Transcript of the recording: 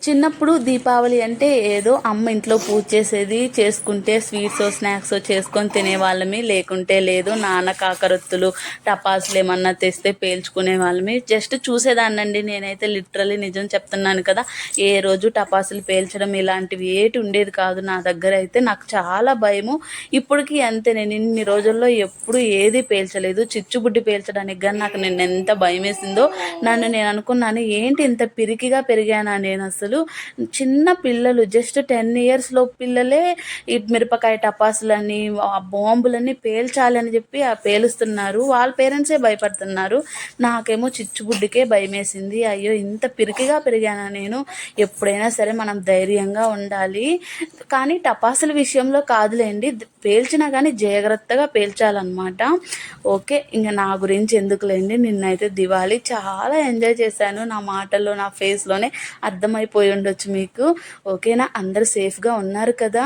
చిన్నప్పుడు దీపావళి అంటే ఏదో అమ్మ ఇంట్లో పూజ చేసేది, చేసుకుంటే స్వీట్స్ స్నాక్స్ చేసుకొని తినేవాళ్ళమి, లేకుంటే లేదు. నాన్న కాకరొత్తులు టపాసులు ఏమన్నా తెస్తే పేల్చుకునే వాళ్ళమి. జస్ట్ చూసేదాన్నండి నేనైతే, లిటరలీ నిజం చెప్తున్నాను కదా. ఏ రోజు టపాసులు పేల్చడం ఇలాంటివి ఏటి ఉండేది కాదు నా దగ్గర అయితే. నాకు చాలా భయము. ఇప్పటికీ అంతే, నేను ఇన్ని రోజుల్లో ఎప్పుడు ఏది పేల్చలేదు. చిచ్చుబుడ్డి పేల్చడానికి కానీ నాకు నేను ఎంత భయం వేసిందో. నేను అనుకున్నాను, ఏంటి ఇంత పిరికిగా పెరిగానా నేను అసలు. చిన్న పిల్లలు జస్ట్ 10 years లో పిల్లలే ఈ మిరపకాయ టపాసులని బాంబులని పేల్చాలని చెప్పి పేలుస్తున్నారు. వాళ్ళ పేరెంట్సే భయపడుతున్నారు. నాకేమో చిచ్చుబుడ్డికే భయం వేసింది. అయ్యో ఇంత పిరికిగా పెరిగానా నేను. ఎప్పుడైనా సరే మనం ధైర్యంగా ఉండాలి, కానీ టపాసుల విషయంలో కాదులేండి, పేల్చినా కానీ జాగ్రత్తగా పేల్చాలన్నమాట. ఓకే, ఇంకా నా గురించి ఎందుకులేండి. నిన్నైతే దివాళీ చాలా ఎంజాయ్ చేశాను. నా మాటల్లో నా ఫేస్లోనే అర్థమైపోయి ఉండొచ్చు మీకు. ఓకేనా, అందరూ సేఫ్గా ఉన్నారు కదా.